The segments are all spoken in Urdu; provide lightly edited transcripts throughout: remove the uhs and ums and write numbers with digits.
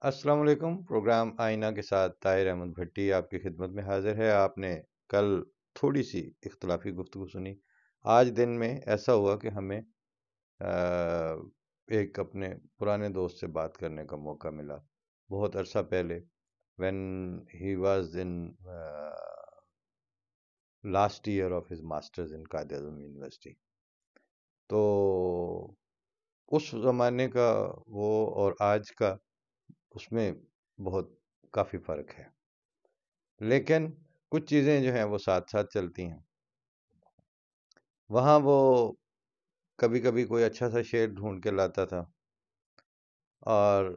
السلام علیکم۔ پروگرام آئینہ کے ساتھ طاہر احمد بھٹی آپ کی خدمت میں حاضر ہے۔ آپ نے کل تھوڑی سی اختلافی گفتگو سنی۔ آج دن میں ایسا ہوا کہ ہمیں ایک اپنے پرانے دوست سے بات کرنے کا موقع ملا، بہت عرصہ پہلے، when he was in last year of his masters in Quaid Azam university. تو اس زمانے کا وہ اور آج کا، اس میں بہت کافی فرق ہے، لیکن کچھ چیزیں جو ہیں وہ ساتھ ساتھ چلتی ہیں۔ وہاں وہ کبھی کبھی کوئی اچھا سا شعر ڈھونڈ کے لاتا تھا اور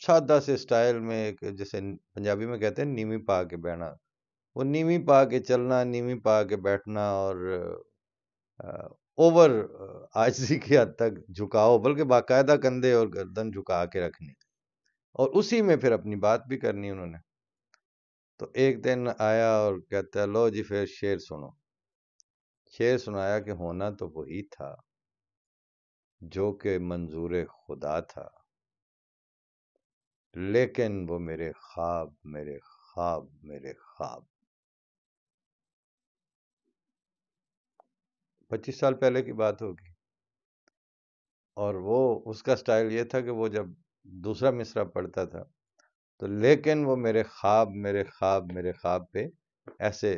سادہ سے سٹائل میں، ایک جیسے پنجابی میں کہتے ہیں نیوی پا کے بیٹھنا، وہ نیوی پا کے چلنا، نیوی پا کے بیٹھنا، اور اوور عاجزی کی حد تک جھکاؤ، بلکہ باقاعدہ کندھے اور گردن جھکا کے رکھنی، اور اسی میں پھر اپنی بات بھی کرنی انہوں نے۔ تو ایک دن آیا اور کہتا ہے لو جی پھر شعر سنو۔ شعر سنایا کہ ہونا تو وہی تھا جو کہ منظور خدا تھا، لیکن وہ میرے خواب میرے خواب میرے خواب۔ 25 سال پہلے کی بات ہوگی، اور وہ اس کا سٹائل یہ تھا کہ وہ جب دوسرا مصرع پڑھتا تھا تو لیکن وہ میرے خواب میرے خواب میرے خواب پہ ایسے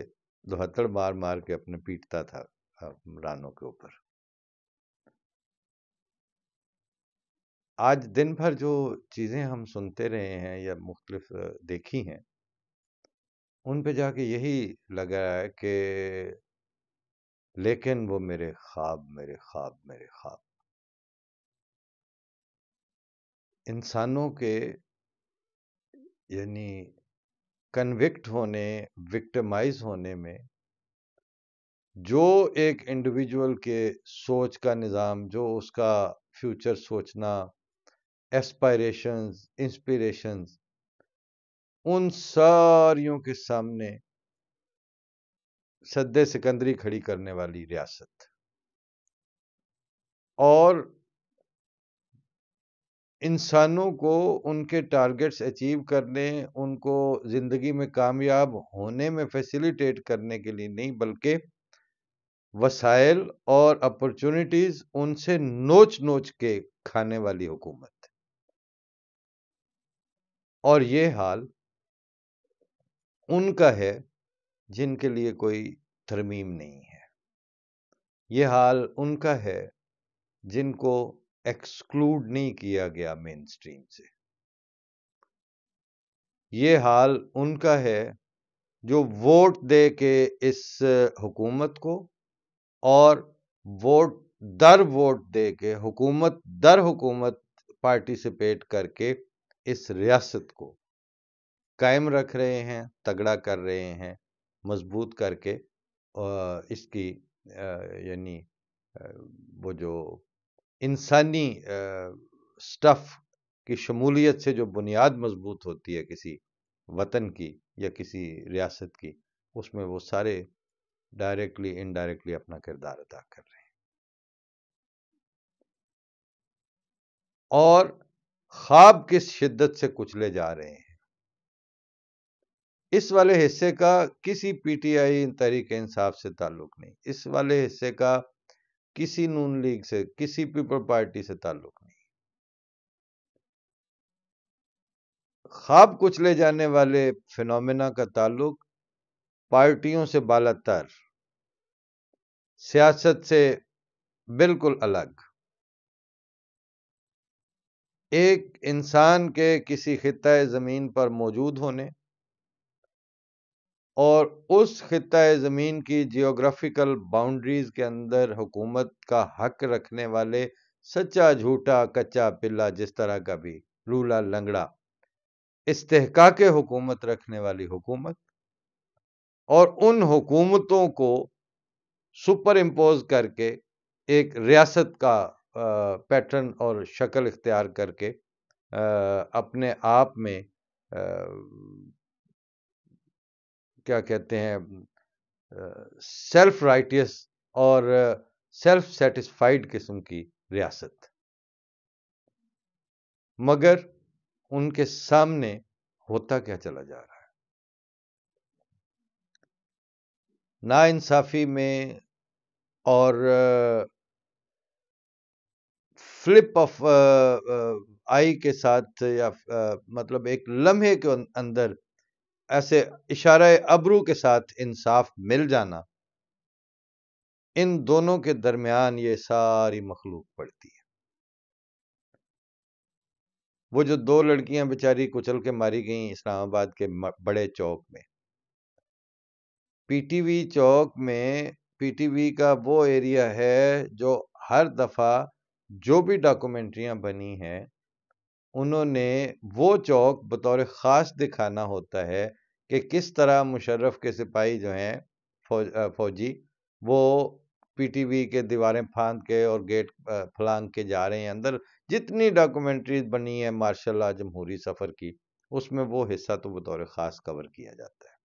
دہتڑ مار مار کے اپنے پیٹتا تھا رانوں کے اوپر۔ آج دن بھر جو چیزیں ہم سنتے رہے ہیں یا مختلف دیکھی ہیں، ان پہ جا کے یہی لگا ہے کہ لیکن وہ میرے خواب میرے خواب میرے خواب۔ انسانوں کے یعنی کنوکٹ ہونے، وکٹمائز ہونے میں، جو ایک انڈیویجول کے سوچ کا نظام، جو اس کا فیوچر سوچنا، ایسپائریشنز، انسپیریشنز، ان ساریوں کے سامنے سد سکندری کھڑی کرنے والی ریاست، اور انسانوں کو ان کے ٹارگٹس اچیو کرنے، ان کو زندگی میں کامیاب ہونے میں فیسیلیٹیٹ کرنے کے لیے نہیں، بلکہ وسائل اور اپرچونٹیز ان سے نوچ نوچ کے کھانے والی حکومت۔ اور یہ حال ان کا ہے جن کے لیے کوئی ترمیم نہیں ہے۔ یہ حال ان کا ہے جن کو ایکسکلوڈ نہیں کیا گیا مین سٹریم سے۔ یہ حال ان کا ہے جو ووٹ دے کے اس حکومت کو، اور ووٹ در ووٹ دے کے، حکومت در حکومت پارٹیسپیٹ کر کے اس ریاست کو قائم رکھ رہے ہیں، تگڑا کر رہے ہیں، مضبوط کر کے اس کی یعنی وہ جو انسانی سٹف کی شمولیت سے جو بنیاد مضبوط ہوتی ہے کسی وطن کی یا کسی ریاست کی، اس میں وہ سارے ڈائریکٹلی انڈائریکٹلی اپنا کردار ادا کر رہے ہیں۔ اور خواب کس شدت سے کچلے جا رہے ہیں، اس والے حصے کا کسی P T I Tehreek Insaf سے تعلق نہیں، اس والے حصے کا کسی نون لیگ سے، کسی پیپل پارٹی سے تعلق نہیں۔ خواب کچلے جانے والے فینومینا کا تعلق پارٹیوں سے بالا تر، سیاست سے بالکل الگ، ایک انسان کے کسی خطہ زمین پر موجود ہونے اور اس خطہ زمین کی جیوگرافیکل باؤنڈریز کے اندر حکومت کا حق رکھنے والے سچا جھوٹا کچا پلا جس طرح کا بھی لولا لنگڑا استحقاق حکومت رکھنے والی حکومت، اور ان حکومتوں کو سپر امپوز کر کے ایک ریاست کا پیٹرن اور شکل اختیار کر کے اپنے آپ میں کیا کہتے ہیں سیلف رائٹیس اور سیلف سیٹسفائیڈ قسم کی ریاست۔ مگر ان کے سامنے ہوتا کیا چلا جا رہا ہے. نا انصافی میں اور فلپ آف آئی کے ساتھ، یا مطلب ایک لمحے کے اندر ایسے اشارہ ابرو کے ساتھ انصاف مل جانا، ان دونوں کے درمیان یہ ساری مخلوق پڑتی ہے. وہ جو 2 لڑکیاں بیچاری کچل کے ماری گئیں اسلام آباد کے بڑے چوک میں، پی ٹی وی چوک میں، پی ٹی وی کا وہ ایریا ہے جو ہر دفعہ جو بھی ڈاکومنٹریاں بنی ہیں انہوں نے وہ چوک بطور خاص دکھانا ہوتا ہے کہ کس طرح مشرف کے سپاہی جو ہیں فوجی، وہ پی ٹی وی کے دیواریں پھاند کے اور گیٹ پھلانگ کے جا رہے ہیں اندر. جتنی ڈاکومنٹریز بنی ہے مارشل لا جمہوری سفر کی، اس میں وہ حصہ تو بطور خاص کور کیا جاتا ہے.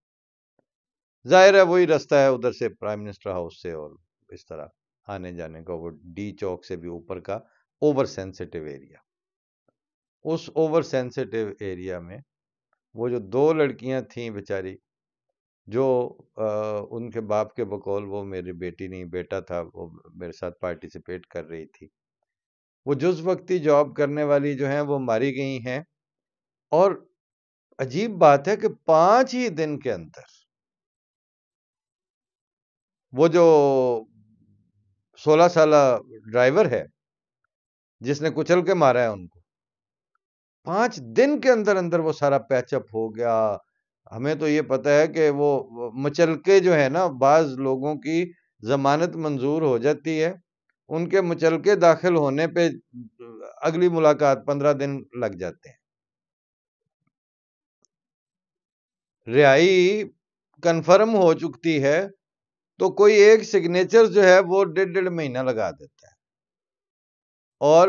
ظاہر ہے وہی رستہ ہے ادھر سے پرائم منسٹر ہاؤس سے اور اس طرح آنے جانے کا، وہ ڈی چوک سے بھی اوپر کا اوور سینسٹیو ایریا. اس اوور سینسٹیو ایریا میں وہ جو 2 لڑکیاں تھیں بیچاری، جو ان کے باپ کے بقول وہ میری بیٹی نہیں بیٹا تھا، وہ میرے ساتھ پارٹیسپیٹ کر رہی تھی، وہ جز وقتی جاب کرنے والی جو ہیں وہ ماری گئی ہیں. اور عجیب بات ہے کہ 5 ہی دن کے اندر وہ جو 16 سالہ ڈرائیور ہے جس نے کچل کے مارا ہے ان کو، 5 دن کے اندر اندر وہ سارا پیچ اپ ہو گیا. ہمیں تو یہ پتہ ہے کہ وہ مچلکے جو ہے نا، بعض لوگوں کی ضمانت منظور ہو جاتی ہے، ان کے مچلکے داخل ہونے پہ اگلی ملاقات 15 دن لگ جاتے ہیں. رہائی کنفرم ہو چکتی ہے تو کوئی ایک سگنیچر جو ہے وہ 1.5 مہینہ لگا دیتا ہے. اور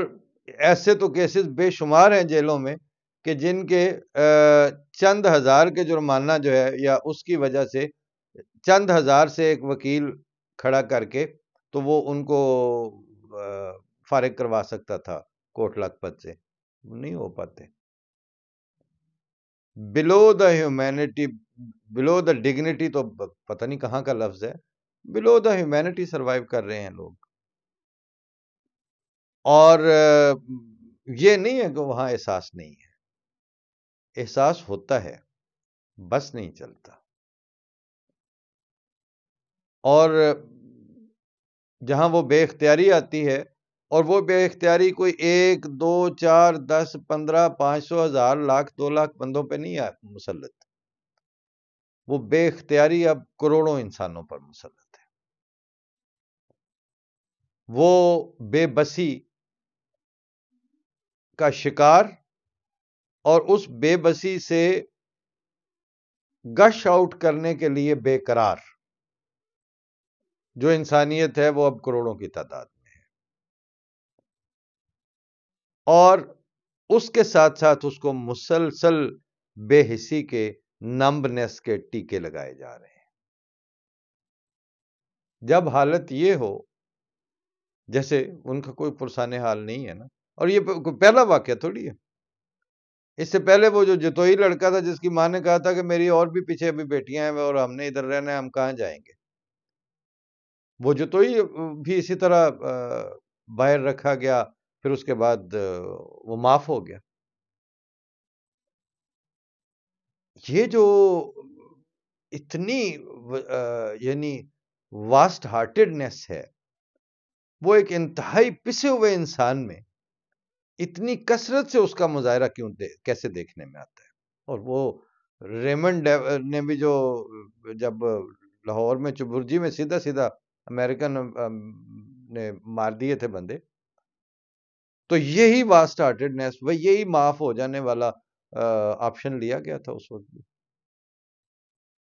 ایسے تو کیسز بے شمار ہیں جیلوں میں کہ جن کے چند ہزار کے جرمانہ جو ہے، یا اس کی وجہ سے چند ہزار سے ایک وکیل کھڑا کر کے تو وہ ان کو فارغ کروا سکتا تھا کوٹ لکھپت سے، نہیں ہو پاتے. بلو the humanity, blue the dignity تو پتہ نہیں کہاں کا لفظ ہے، بلو دا ہیومینٹی سروائیو کر رہے ہیں لوگ. اور یہ نہیں ہے کہ وہاں احساس نہیں ہے، احساس ہوتا ہے، بس نہیں چلتا. اور جہاں وہ بے اختیاری آتی ہے، اور وہ بے اختیاری کوئی 1 2 4 10 15 500 1000 لاکھ 2 لاکھ بندوں پہ نہیں مسلط، وہ بے اختیاری اب کروڑوں انسانوں پر مسلط ہے. وہ بے بسی کا شکار اور اس بے بسی سے گش آؤٹ کرنے کے لیے بے قرار جو انسانیت ہے، وہ اب کروڑوں کی تعداد میں ہے. اور اس کے ساتھ ساتھ اس کو مسلسل بے حسی کے، نمبنس کے ٹیکے لگائے جا رہے ہیں. جب حالت یہ ہو، جیسے ان کا کوئی پرسان حال نہیں ہے نا، اور یہ پہلا واقعہ تھوڑی ہے. اس سے پہلے وہ جو جتوئی لڑکا تھا جس کی ماں نے کہا تھا کہ میری اور بھی پیچھے ابھی بیٹیاں ہیں اور ہم نے ادھر رہنا ہے، ہم کہاں جائیں گے، وہ جتوئی بھی اسی طرح باہر رکھا گیا، پھر اس کے بعد وہ معاف ہو گیا. یہ جو اتنی یعنی واسٹ ہارٹیڈنس ہے، وہ ایک انتہائی پسے ہوئے انسان میں اتنی کثرت سے اس کا مظاہرہ کیسے دیکھنے میں آتا ہے. اور وہ ریمنڈ نے بھی جو جب لاہور میں چبرجی میں سیدھا سیدھا امریکن نے مار دیے تھے بندے، تو یہی واسٹ ہارٹیڈنس، وہ یہی معاف ہو جانے والا آپشن لیا گیا تھا اس وقت بھی.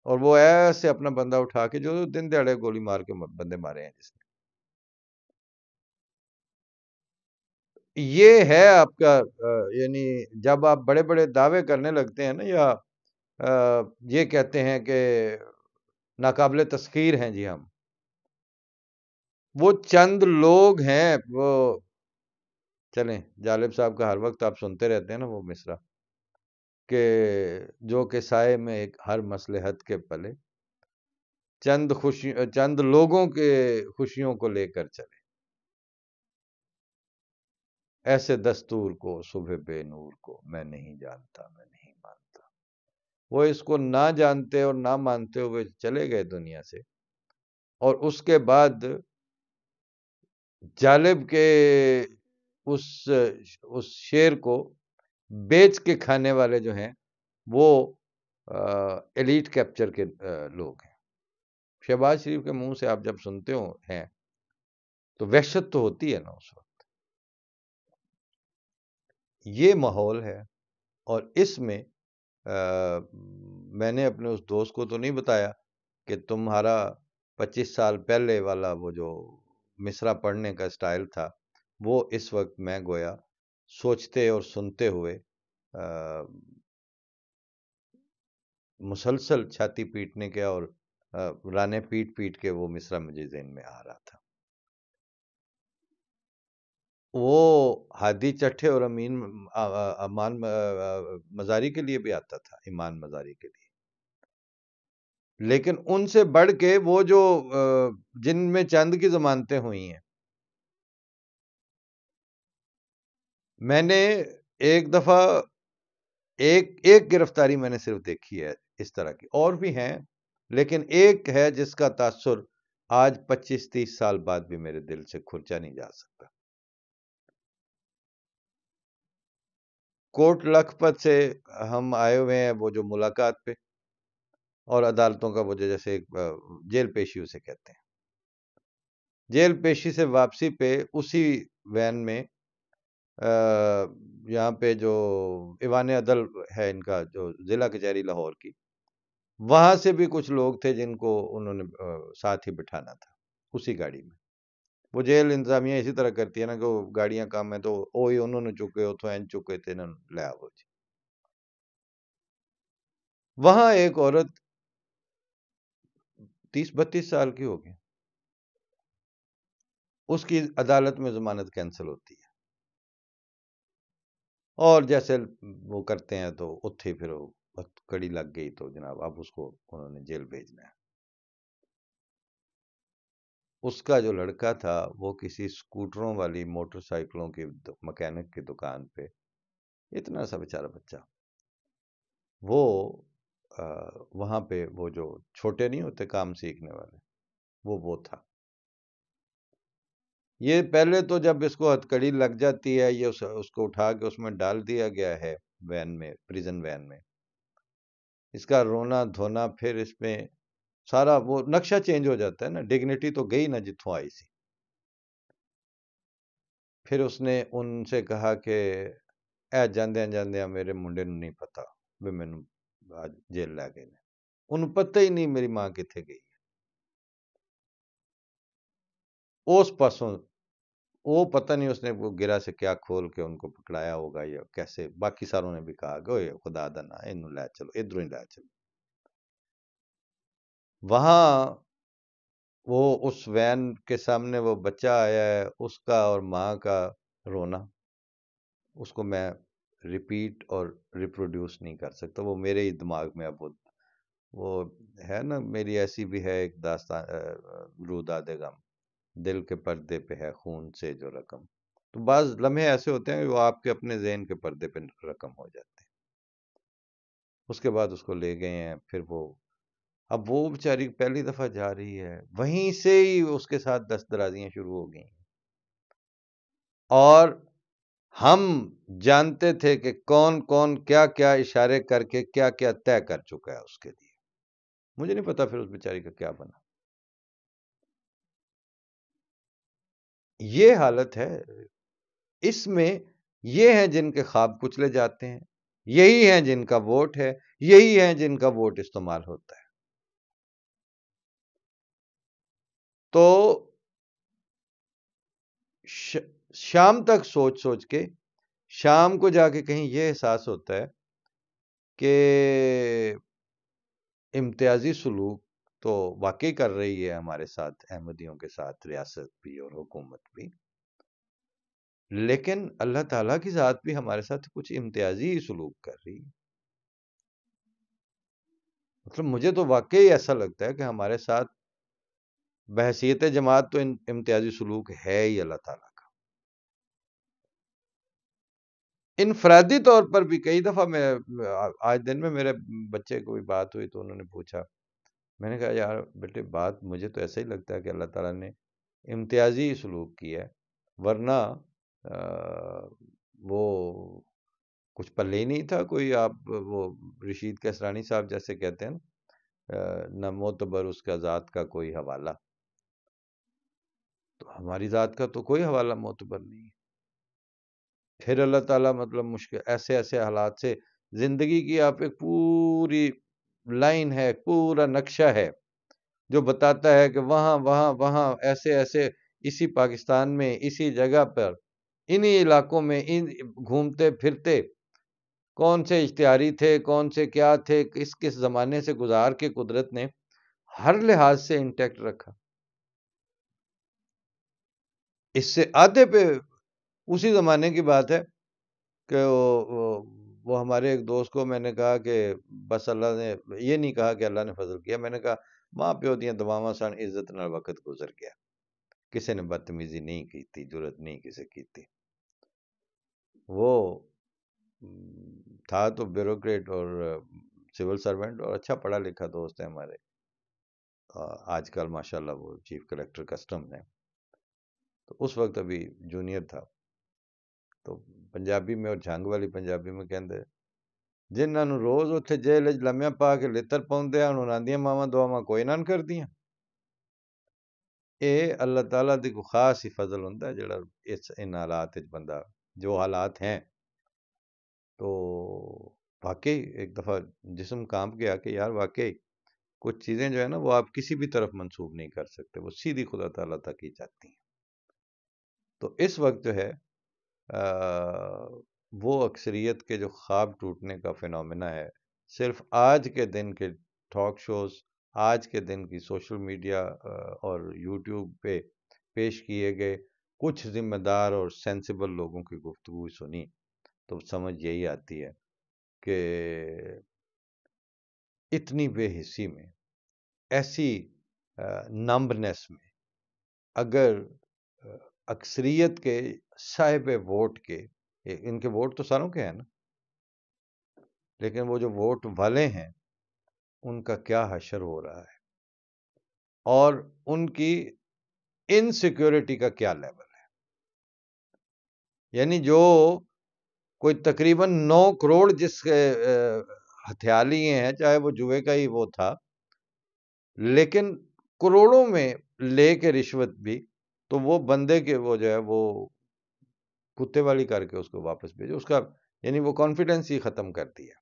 اور وہ ایسے اپنا بندہ اٹھا کے جو دن دیہڑے گولی مار کے بندے مارے ہیں جس نے. یہ ہے آپ کا یعنی جب آپ بڑے بڑے دعوے کرنے لگتے ہیں نا، یا یہ کہتے ہیں کہ ناقابل تسخیر ہیں جی ہم، وہ چند لوگ ہیں. وہ چلیں جالب صاحب کا ہر وقت آپ سنتے رہتے ہیں نا وہ مصرع، کہ جو کہ سائے میں ایک ہر مصلحت کے پلے، چند لوگوں کے خوشیوں کو لے کر چلے، ایسے دستور کو صبح بے نور کو میں نہیں جانتا، میں نہیں مانتا۔ وہ اس کو نہ جانتے اور نہ مانتے ہوئے چلے گئے دنیا سے، اور اس کے بعد جالب کے اس شیر کو بیچ کے کھانے والے جو ہیں وہ ایلیٹ کیپچر کے لوگ ہیں۔ شہباز شریف کے منہ سے آپ جب سنتے ہیں تو وحشت تو ہوتی ہے نا اس وقت۔ یہ ماحول ہے، اور اس میں میں نے اپنے اس دوست کو تو نہیں بتایا کہ تمہارا 25 سال پہلے والا وہ جو مصرع پڑھنے کا سٹائل تھا وہ اس وقت میں گویا سوچتے اور سنتے ہوئے مسلسل چھاتی پیٹنے کے اور رانے پیٹ پیٹ کے وہ مصرع مجھے ذہن میں آ رہا تھا۔ وہ ہادی چٹھے اور امان مزاری کے لیے بھی آتا تھا، ایمان مزاری کے لیے، لیکن ان سے بڑھ کے وہ جو جن میں چند کی ضمانتیں ہوئی ہیں، میں نے ایک دفعہ ایک گرفتاری میں نے صرف دیکھی ہے اس طرح کی، اور بھی ہیں لیکن ایک ہے جس کا تاثر آج 25-30 سال بعد بھی میرے دل سے کھرچا نہیں جا سکتا۔ کوٹ لکھپت سے ہم آئے ہوئے ہیں وہ جو ملاقات پہ، اور عدالتوں کا وہ جیسے جیل پیشی اسے کہتے ہیں، جیل پیشی سے واپسی پہ اسی وین میں یہاں پہ جو ایوان عدل ہے ان کا جو ضلع کچہری لاہور کی، وہاں سے بھی کچھ لوگ تھے جن کو انہوں نے ساتھ ہی بٹھانا تھا اسی گاڑی میں۔ وہ جیل انتظامیہ اسی طرح کرتی ہے نا کہ وہ گاڑیاں کام ہے تو وہی انہوں نے چکے ہو تو این چکے تھے نا لے آو جی۔ وہاں ایک عورت 30-32 سال کی ہوگی، اس کی عدالت میں ضمانت کینسل ہوتی ہے، اور جیسے وہ کرتے ہیں تو اتھے پھر وقت کڑی لگ گئی تو جناب اب اس کو انہوں نے جیل بھیجنا ہے۔ اس کا جو لڑکا تھا وہ کسی سکوٹروں والی موٹر سائیکلوں کی مکینک کی دکان پہ، اتنا سا بیچارہ بچہ، وہ وہاں پہ وہ جو چھوٹے نہیں ہوتے کام سیکھنے والے، وہ تھا۔ یہ پہلے تو جب اس کو ہتکڑی لگ جاتی ہے، یہ اس کو اٹھا کے اس میں ڈال دیا گیا ہے وین میں، پریزن وین میں، اس کا رونا دھونا، پھر اس میں سارا وہ نقشہ چینج ہو جاتا ہے نا، ڈگنیٹی تو گئی نا جتوں آئی سی۔ پھر اس نے ان سے کہا کہ اے جاندیاں جاندیاں میرے منڈے نوں نہیں پتا بھی مینوں آج جیل لے گئے نے، انہوں پتہ ہی نہیں میری ماں کتنے گئی۔ اس پاسوں وہ پتہ نہیں اس نے وہ گرا سے کیا کھول کے ان کو پکڑایا ہوگا یا کیسے، باقی ساروں نے بھی کہا کہ اوئے خدا دا نا اینوں لے چلو، ادھروں ہی لے چلو۔ وہاں وہ اس وین کے سامنے وہ بچہ آیا ہے، اس کا اور ماں کا رونا، اس کو میں ریپیٹ اور ریپروڈیوس نہیں کر سکتا، وہ میرے ہی دماغ میں اب وہ ہے نا، میری ایسی بھی ہے ایک داستان روداد غم، دل کے پردے پہ ہے خون سے جو رقم، تو بعض لمحے ایسے ہوتے ہیں کہ وہ آپ کے اپنے ذہن کے پردے پہ رقم ہو جاتے ہیں۔ اس کے بعد اس کو لے گئے ہیں، پھر اب وہ بیچاری پہلی دفعہ جا رہی ہے، وہیں سے ہی اس کے ساتھ دست درازیاں شروع ہو گئی، اور ہم جانتے تھے کہ کون کون کیا کیا اشارے کر کے کیا کیا طے کر چکا ہے اس کے لیے۔ مجھے نہیں پتا پھر اس بیچاری کا کیا بنا۔ یہ حالت ہے، اس میں یہ ہیں جن کے خواب کچلے جاتے ہیں، یہی ہیں جن کا ووٹ ہے، یہی ہیں جن کا ووٹ استعمال ہوتا ہے۔ تو شام تک سوچ سوچ کے شام کو جا کے کہیں یہ احساس ہوتا ہے کہ امتیازی سلوک تو واقعی کر رہی ہے ہمارے ساتھ، احمدیوں کے ساتھ ریاست بھی اور حکومت بھی، لیکن اللہ تعالیٰ کی ذات بھی ہمارے ساتھ کچھ امتیازی سلوک کر رہی ہے۔ مطلب مجھے تو واقعی ایسا لگتا ہے کہ ہمارے ساتھ بحیثیت جماعت تو امتیازی سلوک ہے ہی اللہ تعالیٰ کا. انفرادی طور پر بھی کئی دفعہ میں آج دن میں میرے بچے کو بھی بات ہوئی تو انہوں نے پوچھا، میں نے کہا یار بیٹے بات مجھے تو ایسا ہی لگتا ہے کہ اللہ تعالیٰ نے امتیازی سلوک کیا ہے، ورنہ وہ کچھ پلے ہی نہیں تھا کوئی. آپ وہ رشید کیسرانی صاحب جیسے کہتے ہیں نہ معتبر اس کا ذات کا کوئی حوالہ، تو ہماری ذات کا تو کوئی حوالہ معتبر نہیں ہے. پھر اللہ تعالیٰ مطلب مشکل ایسے ایسے حالات سے زندگی کی آپ ایک پوری لائن ہے، پورا نقشہ ہے جو بتاتا ہے کہ وہاں وہاں وہاں ایسے ایسے اسی پاکستان میں اسی جگہ پر انہی علاقوں میں گھومتے پھرتے کون سے اشتہاری تھے، کون سے کیا تھے، کس کس زمانے سے گزار کے قدرت نے ہر لحاظ سے انٹیکٹ رکھا. اس سے آدھے پہ اسی زمانے کی بات ہے کہ وہ ہمارے ایک دوست کو میں نے کہا کہ بس اللہ نے یہ نہیں کہا کہ اللہ نے فضل کیا، میں نے کہا ماں پیو دیاں دعاواں سن، عزت نال وقت گزر گیا، کسی نے بدتمیزی نہیں کی تھی، جرت نہیں کسی کی تھی. وہ تھا تو بیوروکریٹ اور سول سرونٹ اور اچھا پڑھا لکھا دوست ہے ہمارے. آج کل ماشاءاللہ وہ چیف کلیکٹر کسٹم ہے. تو اس وقت ابھی جونیئر تھا. تو پنجابی میں اور جھنگ والی پنجابی میں کہندے جنہاں نوں روز اتھے جیل وچ لمیاں پا کے لتر پاؤندے ہن انہاں دیاں ماواں دعاواں کوئی نہ کردیاں. اے اللہ تعالیٰ دی کو خاص ہی فضل ہوندا ہے جڑا ان حالات وچ بندہ جو حالات ہیں. تو واقعی ایک دفعہ جسم کانپ گیا کہ یار واقعی کچھ چیزیں جو ہے نا وہ آپ کسی بھی طرف منسوب نہیں کر سکتے، وہ سیدھی خدا تعالیٰ تک ہی جاتی ہیں. تو اس وقت جو ہے وہ اکثریت کے جو خواب ٹوٹنے کا فینومینا ہے صرف آج کے دن کے ٹاک شوز، آج کے دن کی سوشل میڈیا اور یوٹیوب پہ پیش کیے گئے کچھ ذمہ دار اور سینسیبل لوگوں کی گفتگو سنی تو سمجھ یہی آتی ہے کہ اتنی بے حسی میں، ایسی نمبنس میں، اگر اکثریت کے صاحب ووٹ کے، ان کے ووٹ تو ساروں کے ہیں نا، لیکن وہ جو ووٹ والے ہیں ان کا کیا حشر ہو رہا ہے اور ان کی انسیکیورٹی کا کیا لیول ہے. یعنی جو کوئی تقریباً 9 کروڑ جس ہتھیار لیے ہیں، چاہے وہ جوئے کا ہی وہ تھا، لیکن کروڑوں میں لے کے رشوت بھی، تو وہ بندے کے وہ جو ہے وہ کتے والی کر کے اس کو واپس بھیجو، اس کا یعنی وہ کانفیڈنس ہی ختم کر دیا.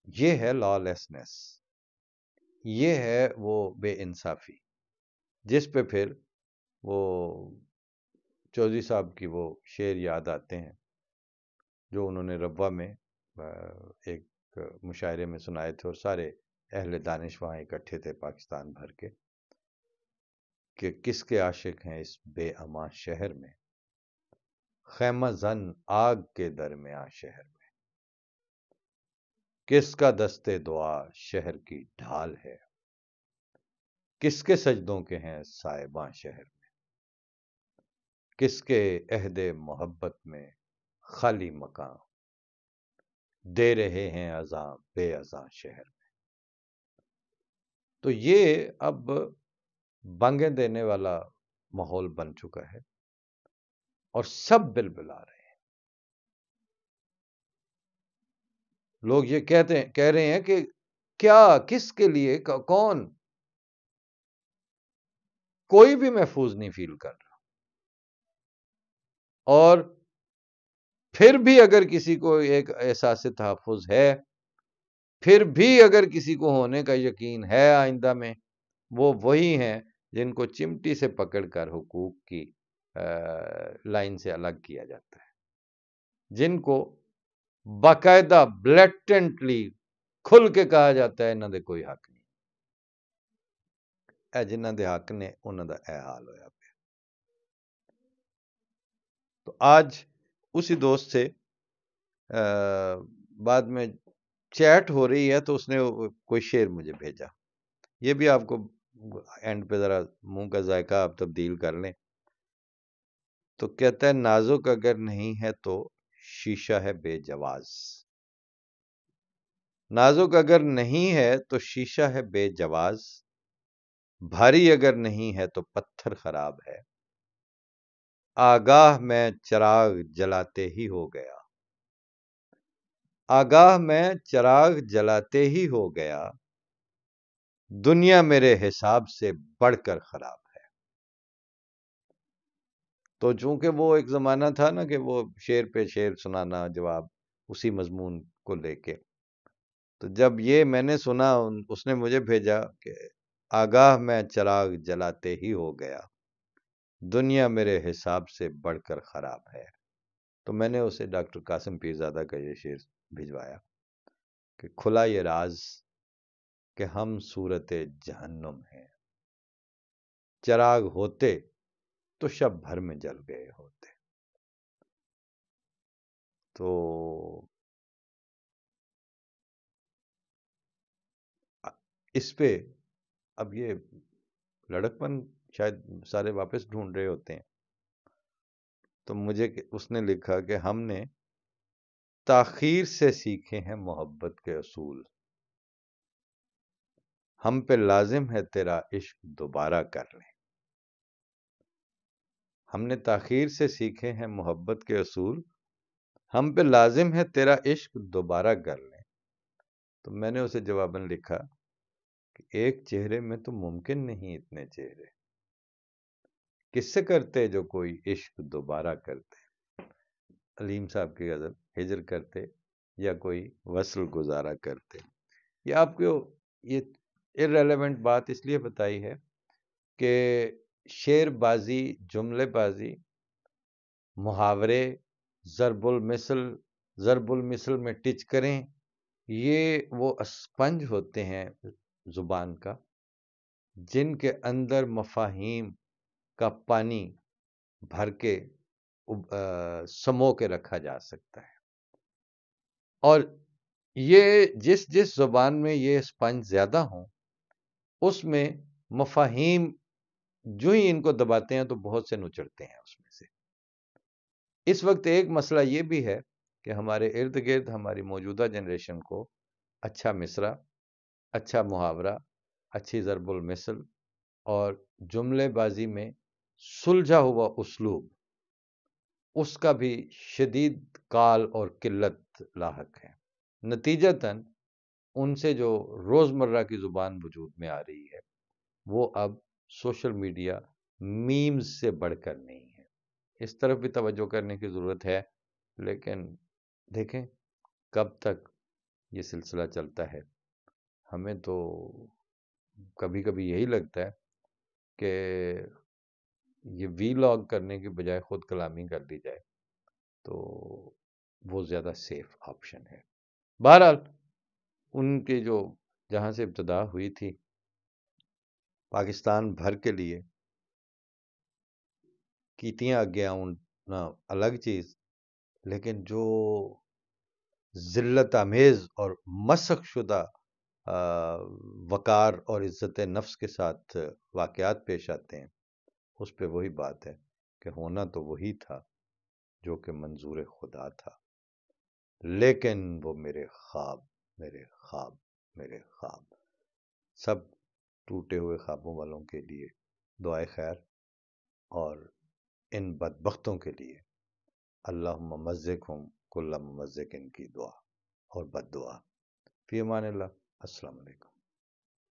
یہ ہے لا لیسنس، یہ ہے وہ بے انصافی جس پہ پھر وہ چودھری صاحب کی وہ شعر یاد آتے ہیں جو انہوں نے ربوہ میں ایک مشاعرے میں سنائے تھے اور سارے اہل دانش وہاں اکٹھے تھے پاکستان بھر کے، کہ کس کے عاشق ہیں اس بے امان شہر میں، خیمہ زن آگ کے درمیاں شہر میں، کس کا دستے دعا شہر کی ڈھال ہے، کس کے سجدوں کے ہیں سائباں شہر میں، کس کے عہد محبت میں خالی مکان دے رہے ہیں اذاں بے اذاں شہر میں. تو یہ اب بانگیں دینے والا ماحول بن چکا ہے اور سب بلبلا رہے ہیں. لوگ یہ کہہ رہے ہیں کہ کیا، کس کے لیے، کون، کوئی بھی محفوظ نہیں فیل کر رہا. اور پھر بھی اگر کسی کو ایک احساس تحفظ ہے، پھر بھی اگر کسی کو ہونے کا یقین ہے آئندہ میں، وہ وہی ہیں جن کو چمٹی سے پکڑ کر حقوق کی لائن سے الگ کیا جاتا ہے، جن کو باقاعدہ بلیٹنٹلی کھل کے کہا جاتا ہے انہاں دے کوئی حق نہیں، اے جنہاں دے حق نے انہاں دا اے حال ہویا پیا. تو آج اسی دوست سے بعد میں چیٹ ہو رہی ہے تو اس نے کوئی شعر مجھے بھیجا، یہ بھی آپ کو اینڈ پہ ذرا منہ کا ذائقہ آپ تبدیل کر لیں. تو کہتا ہے نازک اگر نہیں ہے تو شیشہ ہے بے جواز، نازک اگر نہیں ہے تو شیشہ ہے بے جواز، بھاری اگر نہیں ہے تو پتھر خراب ہے، آگاہ میں چراغ جلاتے ہی ہو گیا، آگاہ میں چراغ جلاتے ہی ہو گیا، دنیا میرے حساب سے بڑھ کر خراب ہے. تو چونکہ وہ ایک زمانہ تھا نا کہ وہ شعر پہ شعر سنانا جواب اسی مضمون کو لے کے، تو جب یہ میں نے سنا اس نے مجھے بھیجا کہ آگاہ میں چراغ جلاتے ہی ہو گیا، دنیا میرے حساب سے بڑھ کر خراب ہے، تو میں نے اسے ڈاکٹر قاسم پیرزادہ کا یہ شعر بھجوایا کہ کھلا یہ راز کہ ہم صورت جہنم ہیں، چراغ ہوتے تو شب بھر میں جل گئے ہوتے. تو اس پہ اب یہ لڑکپن شاید سارے واپس ڈھونڈ رہے ہوتے ہیں، تو مجھے اس نے لکھا کہ ہم نے تاخیر سے سیکھے ہیں محبت کے اصول، ہم پہ لازم ہے تیرا عشق دوبارہ کر لیں. ہم نے تاخیر سے سیکھے ہیں محبت کے اصول، ہم پہ لازم ہے تیرا عشق دوبارہ کر لیں. تو میں نے اسے جواباً لکھا کہ ایک چہرے میں تو ممکن نہیں اتنے چہرے، کس سے کرتے جو کوئی عشق دوبارہ کرتے. علیم صاحب کی غزل، ہجر کرتے یا کوئی وصل گزارا کرتے. یہ آپ کو یہ irrelevant بات اس لیے بتائی ہے کہ شعر بازی، جملے بازی، محاورے، ضرب المثل میں ٹچ کریں، یہ وہ اسپنج ہوتے ہیں زبان کا جن کے اندر مفاہیم کا پانی بھر کے سمو کے رکھا جا سکتا ہے. اور یہ جس زبان میں یہ اسپنج زیادہ ہوں اس میں مفاہیم جو ہی ان کو دباتے ہیں تو بہت سے نچڑتے ہیں اس میں سے. اس وقت ایک مسئلہ یہ بھی ہے کہ ہمارے ارد گرد ہماری موجودہ جنریشن کو اچھا مصرع، اچھا محاورہ، اچھی ضرب المثل اور جملے بازی میں سلجھا ہوا اسلوب، اس کا بھی شدید کال اور قلت لاحق ہے. نتیجتاً ان سے جو روزمرہ کی زبان وجود میں آ رہی ہے وہ اب سوشل میڈیا میمز سے بڑھ کر نہیں ہے. اس طرف بھی توجہ کرنے کی ضرورت ہے، لیکن دیکھیں کب تک یہ سلسلہ چلتا ہے. ہمیں تو کبھی کبھی یہی لگتا ہے کہ یہ وی لاگ کرنے کی بجائے خود کلامی کر لی جائے تو وہ زیادہ سیف آپشن ہے. بہرحال ان کے جو جہاں سے ابتدا ہوئی تھی پاکستان بھر کے لیے کیتیاں آگیاں الگ چیز، لیکن جو ذلت آمیز اور مسخ شدہ وقار اور عزت نفس کے ساتھ واقعات پیش آتے ہیں، اس پہ وہی بات ہے کہ ہونا تو وہی تھا جو کہ منظور خدا تھا، لیکن وہ میرے خواب، میرے خواب، میرے خواب. سب ٹوٹے ہوئے خوابوں والوں کے لیے دعائے خیر، اور ان بدبختوں کے لیے اللہم ممزقہم کل ممزق، ان کی دعا اور بد دعا. فی امان اللہ. السلام علیکم.